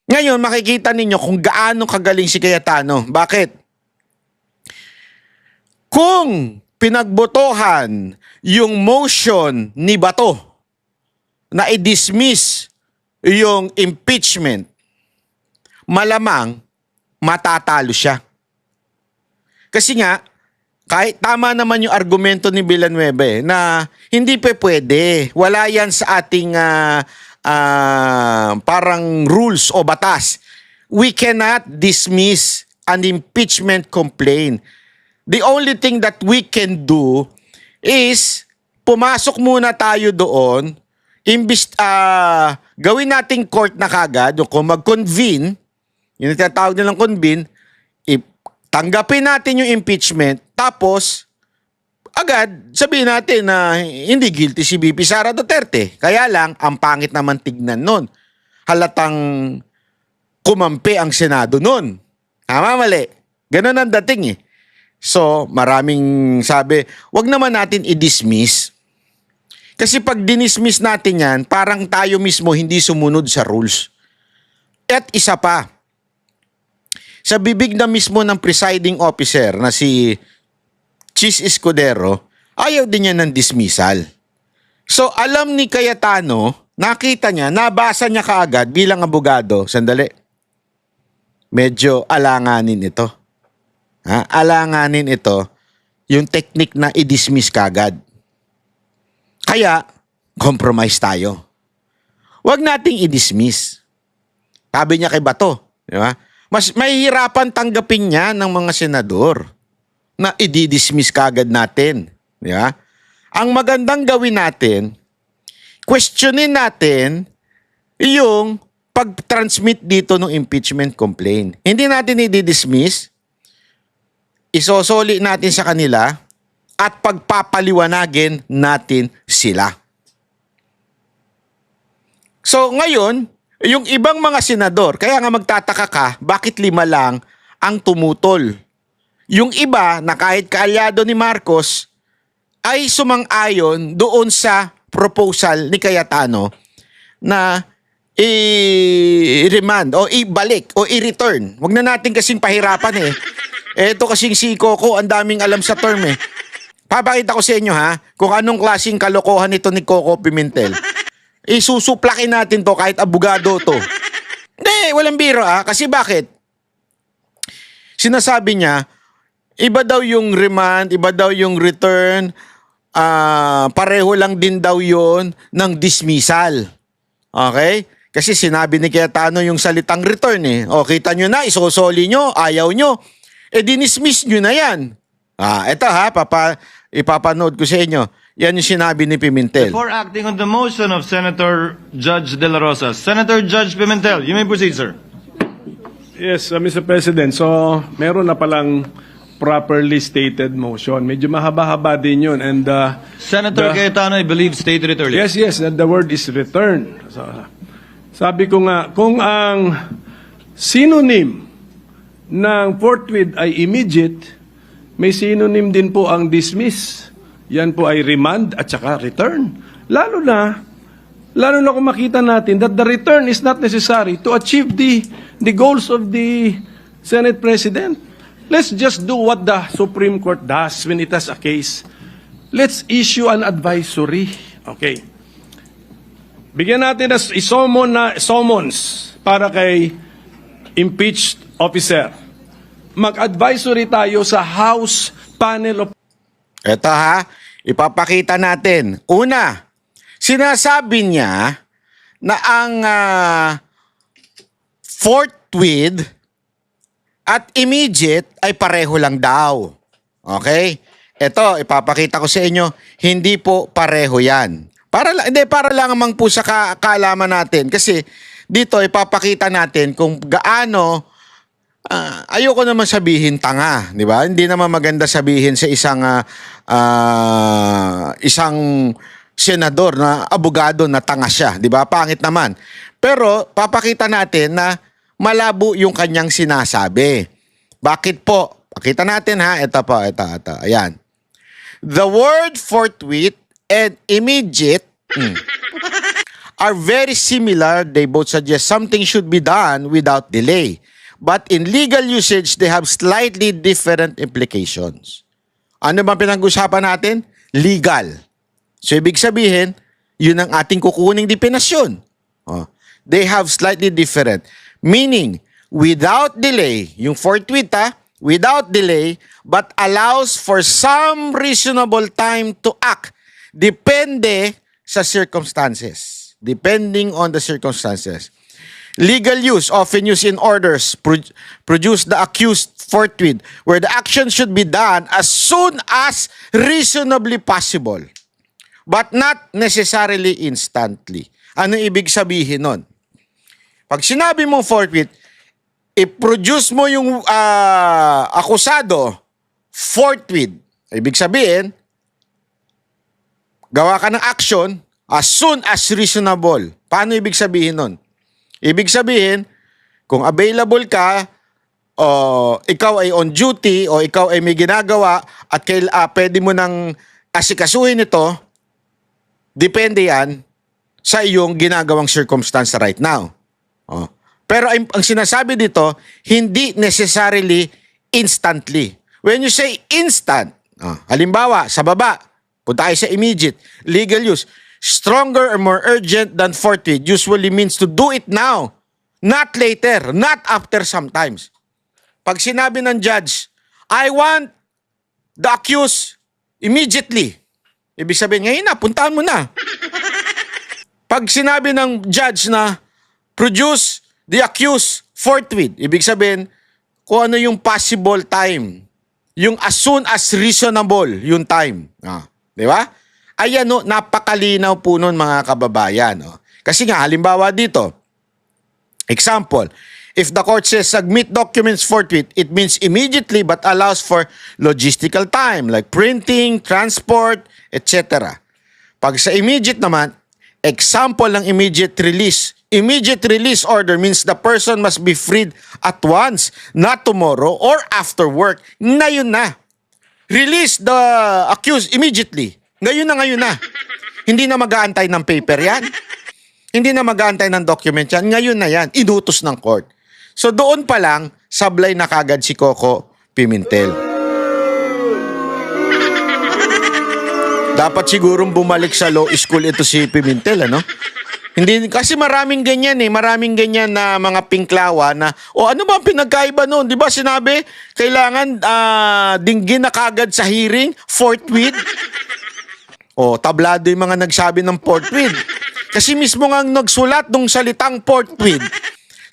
Ngayon, makikita ninyo kung gaano kagaling si Cayetano. Bakit? Kung pinagbotohan yung motion ni Bato na i-dismiss yung impeachment, malamang matatalo siya. Kasi nga, kahit tama naman yung argumento ni Villanueva na hindi pwede. Wala yan sa ating parang rules o batas. We cannot dismiss an impeachment complaint. The only thing that we can do is pumasok muna tayo doon, imbis gawin nating court na kagad, kung mag-convene, yung tinatawag nilang convene, tanggapin natin yung impeachment, tapos agad sabihin natin na hindi guilty si VP Sara Duterte. Kaya lang, ang pangit naman tignan nun. Halatang kumampi ang Senado nun. Tama, mali. Ganun ang dating eh. So, maraming sabi, wag naman natin i-dismiss. Kasi pag dinismiss natin yan, parang tayo mismo hindi sumunod sa rules. At isa pa, sa bibig na mismo ng presiding officer na si Chis Escudero, ayaw din niya ng dismissal. So, alam ni Cayetano, nakita niya, nabasa niya kaagad bilang abogado. Sandali. Medyo alanganin ito. Alanganin ito yung technique na i-dismiss kagad. Kaya, compromise tayo. Huwag nating i-dismiss. Sabi niya kay Bato, di ba? Mas mahihirapan tanggapin niya ng mga senador na i-dismiss kagad natin. Di ba? Ang magandang gawin natin, questionin natin yung pag-transmit dito ng impeachment complaint. Hindi natin i-dismiss, isosoli natin sa kanila at pagpapaliwanagin natin sila. So ngayon, yung ibang mga senador, kaya nga magtataka ka, bakit 5 lang ang tumutol? Yung iba na kahit kaalyado ni Marcos ay sumang-ayon doon sa proposal ni Cayetano na i-remand o ibalik o i-return. Huwag na natin kasing pahirapan eh. Ito kasing si Coco, ang daming alam sa term eh. Papakita ko sa inyo ha, kung anong klaseng kalokohan ito ni Coco Pimentel. Isusuplakin natin to kahit abogado to. Hindi, walang biro kasi bakit? Sinasabi niya, iba daw yung remand, iba daw yung return, pareho lang din daw yon ng dismissal. Okay? Kasi sinabi ni Cayetano yung salitang return eh. O, kita nyo na, isosoli nyo, ayaw nyo. Dinismiss nyo na yan. Ito ipapanood ko sa inyo. Yan yung sinabi ni Pimentel. Before acting on the motion of Senator Judge De La Rosa, Senator Judge Pimentel, you may proceed, sir. Yes, Mr. President. So, meron na palang properly stated motion. Medyo mahaba-haba din yun. And, Senator Cayetano, I believe, stated it earlier. yes, the word is return. So, sabi ko nga, kung ang synonym ng forthwith ay immediate, may synonym din po ang dismiss. Yan po ay remand at saka return. Lalo na kung makita natin that the return is not necessary to achieve the goals of the Senate President. Let's just do what the Supreme Court does when it has a case. Let's issue an advisory. Okay. Bigyan natin ng summons para kay impeached officer. Mag-advisory tayo sa House Panel of... Ito ipapakita natin. Una, sinasabi niya na ang forthwith at immediate ay pareho lang daw. Okay? Ito, ipapakita ko sa inyo, hindi po pareho yan. Para lang amang po sa kaalaman natin. Kasi dito, ipapakita natin kung gaano, ayoko naman sabihin tanga, di ba? Hindi naman maganda sabihin sa isang senador na abogado na tanga siya, di ba? Pangit naman. Pero, papakita natin na malabo yung kanyang sinasabi. Bakit po? Pakita natin ito po, ito. Ayan. The word forthwith and immediate are very similar. They both suggest something should be done without delay. But in legal usage, they have slightly different implications. Ano ba pinag-usapan natin? Legal. So, ibig sabihin, yun ang ating kukuning definasyon. Oh. They have slightly different. Meaning, without delay, yung forthwith without delay, but allows for some reasonable time to act. Depende sa circumstances. Depending on the circumstances. Legal use, often used in orders, produce the accused forthwith, where the action should be done as soon as reasonably possible, but not necessarily instantly. Ano ibig sabihin nun? Pag sinabi mong forthwith, i-produce mo yung akusado forthwith. Ibig sabihin, gawa ka ng action as soon as reasonable. Paano ibig sabihin nun? Ibig sabihin, kung available ka, o ikaw ay on duty, o ikaw ay may ginagawa, at pwede mo nang asikasuhin ito, depende yan sa iyong ginagawang circumstance right now. Oh. Pero ang sinasabi dito, hindi necessarily instantly. When you say instant, halimbawa, sa baba, punta tayo sa immediate, legal use, stronger or more urgent than forthwith usually means to do it now, not later, not after sometimes. Pag sinabi ng judge, I want the accused immediately. Ibig sabihin, ngayon na, puntahan mo na. Pag sinabi ng judge na produce the accused forthwith, ibig sabihin, kung ano yung possible time. Yung as soon as reasonable yung time. Di ba? Ayan, no, napakalinaw po nun mga kababayan. No? Kasi nga, halimbawa dito, example, if the court says submit documents forthwith, it means immediately but allows for logistical time like printing, transport, etc. Pag sa immediate naman, example ng immediate release. Immediate release order means the person must be freed at once, not tomorrow or after work. Ngayon na. Release the accused immediately. Ngayon na. Hindi na mag-aantay ng paper yan. Hindi na mag-aantay ng document yan. Ngayon na yan. Inutos ng court. So doon pa lang, sablay na kagad si Coco Pimentel. Dapat sigurong bumalik sa law school ito si Pimentel, ano? Hindi, kasi maraming ganyan maraming ganyan na mga pinklawa na, ano ba ang pinagkaiba noon? Di ba sinabi, kailangan dinggin na kagad sa hearing, forthwith? Tablado yung mga nagsabi ng forthwith. Kasi mismo nga nagsulat ng salitang forthwith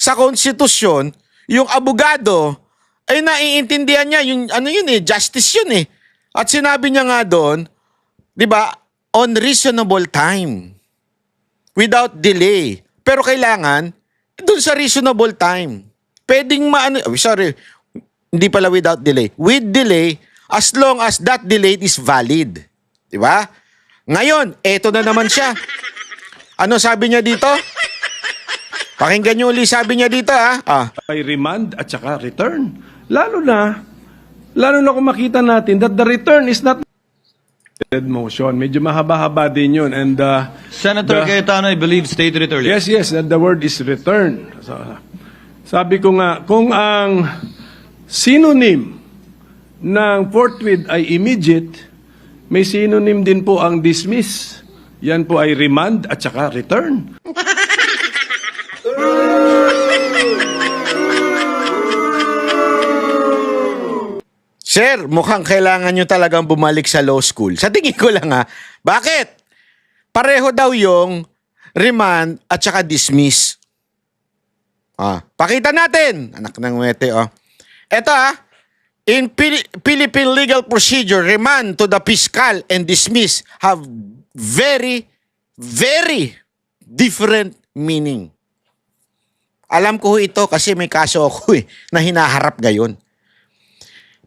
sa konstitusyon, yung abogado, ay naiintindihan niya, yung justice yun At sinabi niya nga doon, di ba, on reasonable time. Without delay. Pero kailangan, doon sa reasonable time. Pwedeng hindi pala without delay. With delay, as long as that delay is valid. Di ba? Ngayon, eto na naman siya. Ano sabi niya dito? Pakinggan niyo uli sabi niya dito Ay remand at saka return. Lalo na kung makita natin that the return is not motion. Medyo mahaba-haba din yun. And, Senator Cayetano, I believe, stated it earlier. yes, and the word is return. So, sabi ko nga, kung ang synonym ng forthwith ay immediate, may synonym din po ang dismiss. Yan po ay remand at saka return. Sir, mukhang kailangan nyo talagang bumalik sa law school. Sa tingin ko lang Bakit? Pareho daw yung remand at saka dismiss. Pakita natin. Anak ng wete, Ito in Philippine legal procedure, remand to the fiscal and dismiss have very, very different meaning. Alam ko ito kasi may kaso ako na hinaharap gayon.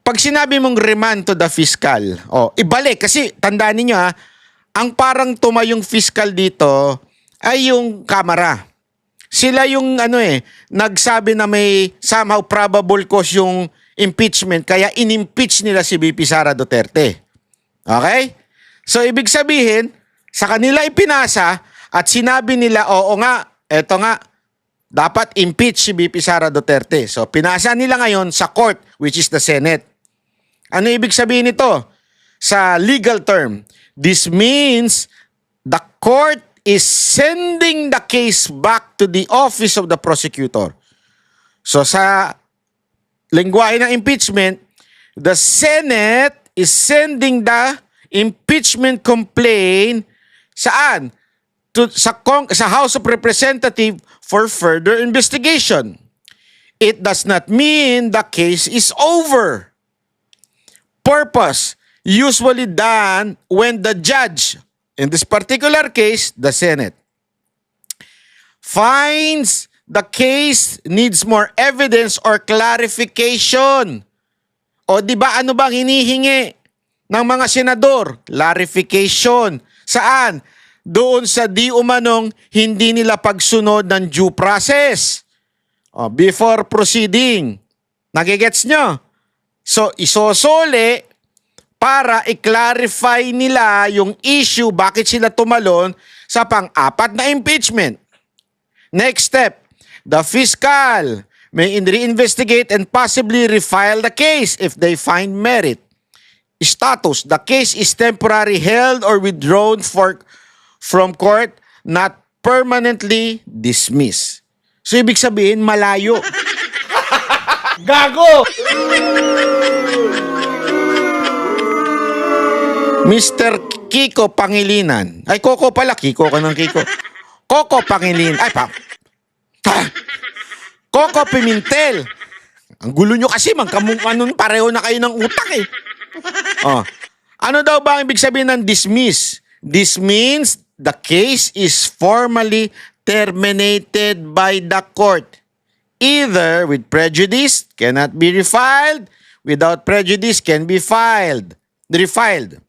Pag sinabi mong remand to the fiscal, ibalik. Kasi tandaan ninyo ang parang tumayong fiscal dito ay yung Kamara. Sila yung nagsabi na may somehow probable cause yung impeachment, kaya in-impeach nila si VP Sara Duterte. Okay? So ibig sabihin, sa kanila ipinasa, At sinabi nila, oo nga, eto nga, dapat impeach si VP Sara Duterte. So, pinasa nila ngayon sa court, which is the Senate. Ano ibig sabihin nito? Sa legal term, this means the court is sending the case back to the office of the prosecutor. So, sa lengguwahe ng impeachment, the Senate is sending the impeachment complaint saan? Sa House of Representatives for further investigation. It does not mean the case is over. Purpose, usually done when the judge, in this particular case, the Senate, finds the case needs more evidence or clarification. O di ba ano bang hinihingi ng mga senador? Clarification. Saan? Doon sa di umanong hindi nila pagsunod ng due process. O, before proceeding. Nagigets nyo? So, isosole para i-clarify nila yung issue bakit sila tumalon sa pang-apat na impeachment. Next step, the fiscal may reinvestigate and possibly refile the case if they find merit. Status, the case is temporarily held or withdrawn from court, not permanently dismissed. So, ibig sabihin, malayo. Gago! Mr. Kiko Pangilinan. Ay, Coco pala. Kiko ka ng Kiko. Coco Pangilinan. Ay, Coco Pimentel. Ang gulo nyo kasi, pareho na kayo ng utak eh. Oh. Ano daw ba ang ibig sabihin ng dismiss? This means the case is formally terminated by the court. Either with prejudice, cannot be refiled. Without prejudice, can be refiled.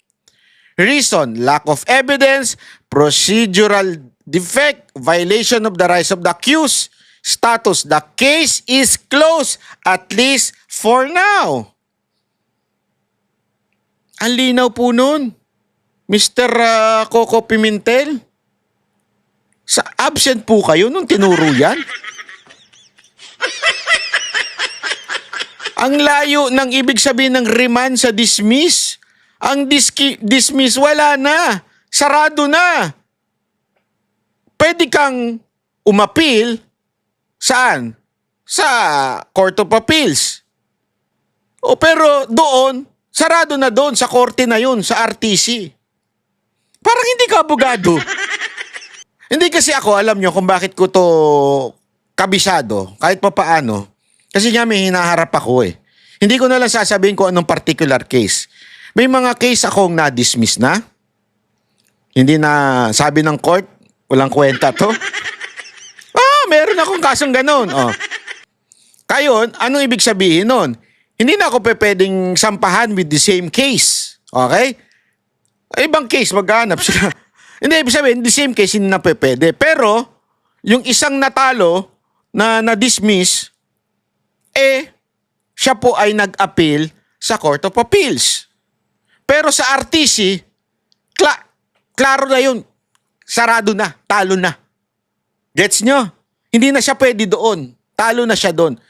Reason, lack of evidence, procedural defect, violation of the rights of the accused. Status, the case is closed, at least for now. Ang linaw po nun, Mr. Coco Pimentel. Sa absent po kayo nung tinuro yan? Ang layo ng ibig sabihin ng remand sa dismiss. Ang dismiss, wala na. Sarado na. Pwede kang umapil. Saan? Sa Court of Appeals. O pero doon, sarado na doon sa korte na yun, sa RTC. Parang hindi ka abogado. Hindi kasi ako, alam nyo kung bakit ko to kabisado, kahit pa paano. Kasi nga may hinaharap ako eh. Hindi ko na lang sasabihin kung anong particular case. May mga case akong na-dismiss na. Hindi na sabi ng court, walang kwenta to. Meron akong kasong ganun. Oh. Kayon, anong ibig sabihin nun? Hindi na ako pwedeng sampahan with the same case. Okay? Ibang case, maghanap sila. Hindi, ibig sabihin, the same case, hindi na pwede. Pero, yung isang natalo na na-dismiss, siya po ay nag-appeal sa Court of Appeals. Pero sa RTC, klaro na yun. Sarado na, talo na. Gets nyo? Hindi na siya pwede doon. Talo na siya doon.